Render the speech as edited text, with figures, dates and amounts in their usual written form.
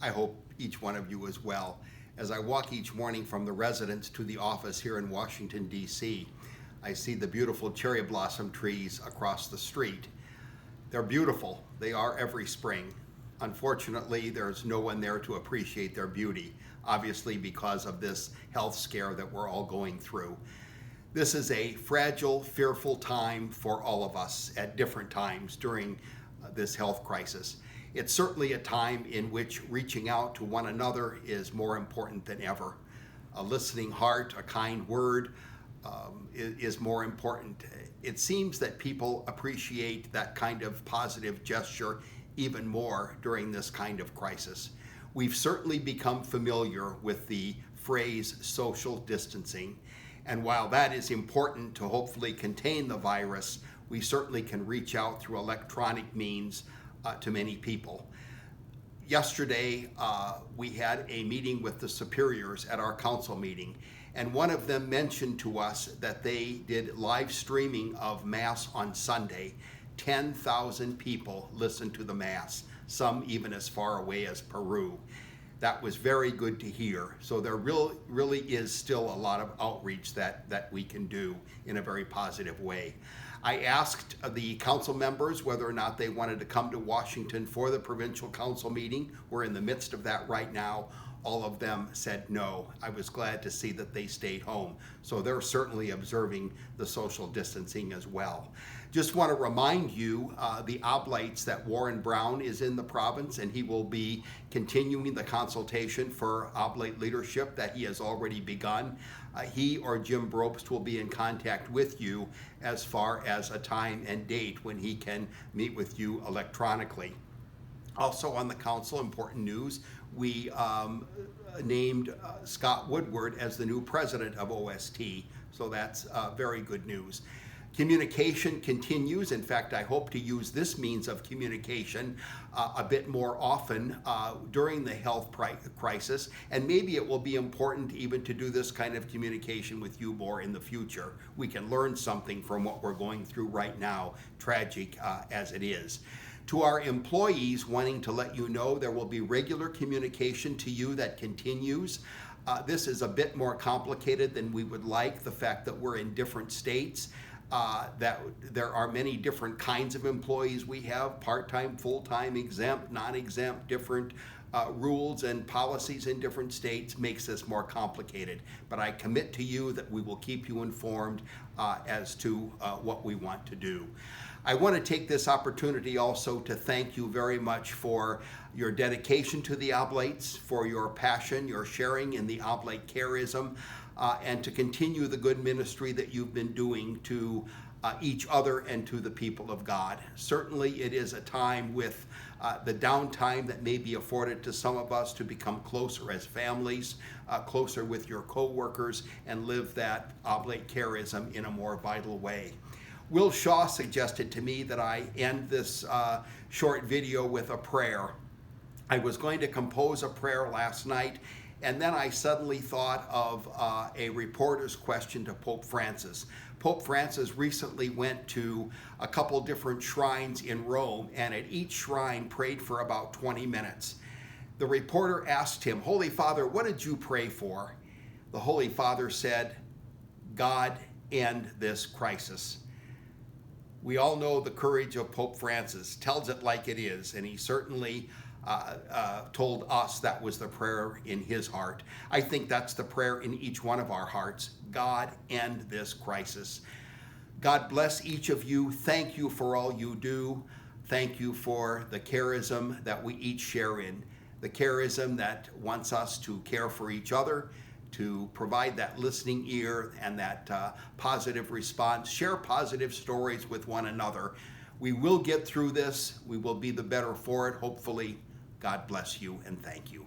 I hope each one of you as well. As I walk each morning from the residence to the office here in Washington, D.C., I see the beautiful cherry blossom trees across the street. They're beautiful. They are every spring. Unfortunately, there's no one there to appreciate their beauty, obviously because of this health scare that we're all going through. This is a fragile, fearful time for all of us at different times during this health crisis. It's certainly a time in which reaching out to one another is more important than ever. A listening heart, a kind word is more important. It seems that people appreciate that kind of positive gesture even more during this kind of crisis. We've certainly become familiar with the phrase social distancing, and while that is important to hopefully contain the virus, we certainly can reach out through electronic means to many people. Yesterday, we had a meeting with the superiors at our council meeting, and one of them mentioned to us that they did live streaming of Mass on Sunday. 10,000 people listened to the Mass, some even as far away as Peru. That was very good to hear. So there really is still a lot of outreach that we can do in a very positive way. I asked the council members whether or not they wanted to come to Washington for the provincial council meeting. We're in the midst of that right now. All of them said no. I was glad to see that they stayed home. So they're certainly observing the social distancing as well. Just want to remind you the Oblates that Warren Brown is in the province, and he will be continuing the consultation for Oblate leadership that he has already begun. He or Jim Brobst will be in contact with you as far as a time and date when he can meet with you electronically. Also on the council, important news, we named Scott Woodward as the new president of OST, so that's very good news. Communication continues. In fact, I hope to use this means of communication a bit more often during the health crisis, and maybe it will be important even to do this kind of communication with you more in the future. We can learn something from what we're going through right now, tragic as it is. To our employees, wanting to let you know there will be regular communication to you that continues. This is a bit more complicated than we would like, the fact that we're in different states, that there are many different kinds of employees we have, part-time, full-time, exempt, non-exempt, different rules and policies in different states makes this more complicated. But I commit to you that we will keep you informed as to what we want to do. I want to take this opportunity also to thank you very much for your dedication to the Oblates, for your passion, your sharing in the Oblate charism, and to continue the good ministry that you've been doing to each other and to the people of God. Certainly it is a time with the downtime that may be afforded to some of us to become closer as families, closer with your co-workers, and live that Oblate charism in a more vital way. Will Shaw suggested to me that I end this short video with a prayer. I was going to compose a prayer last night, and then I suddenly thought of a reporter's question to Pope Francis. Pope Francis recently went to a couple different shrines in Rome, and at each shrine prayed for about 20 minutes. The reporter asked him, "Holy Father, what did you pray for?" The Holy Father said, "God, end this crisis." We all know the courage of Pope Francis, tells it like it is, and he certainly told us that was the prayer in his heart. I think that's the prayer in each one of our hearts. God, end this crisis. God bless each of you. Thank you for all you do. Thank you for the charism that we each share in, the charism that wants us to care for each other, to provide that listening ear and that positive response, share positive stories with one another. We will get through this. We will be the better for it, hopefully. God bless you and thank you.